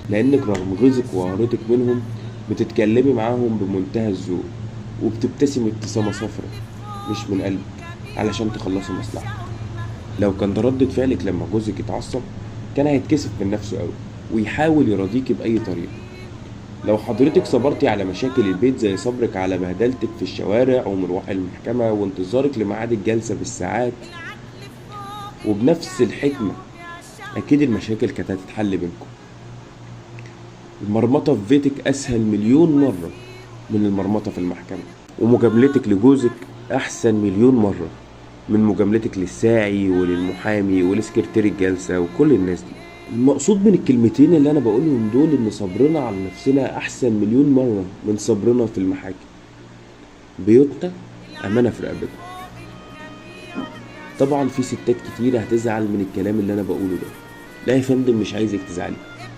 لأنك رغم غيظك وقهرتك منهم بتتكلمي معاهم بمنتهى الذوق، وبتبتسمي ابتسامة صفرا مش من قلبك علشان تخلصي مصلحتك. لو كان ده ردة فعلك لما جوزك يتعصب، كان هيتكسف من نفسه قوي ويحاول يراضيكي بأي طريقة. لو حضرتك صبرتي على مشاكل البيت زي صبرك على بهدلتك في الشوارع ومروح المحكمة وانتظارك لميعاد الجلسة بالساعات وبنفس الحكمة، أكيد المشاكل كانت هتتحل بينكم. المرمطة في بيتك أسهل مليون مرة من المرمطة في المحكمة، ومجاملتك لجوزك أحسن مليون مرة من مجاملتك للساعي وللمحامي ولسكرتير الجلسة وكل الناس دي. المقصود من الكلمتين اللي أنا بقولهم دول إن صبرنا على نفسنا أحسن مليون مرة من صبرنا في المحاكم. بيوتنا أمانة في رقبتنا. طبعا في ستات كتير هتزعل من الكلام اللي أنا بقوله ده. لا يا فندم، مش عايزك تزعلي،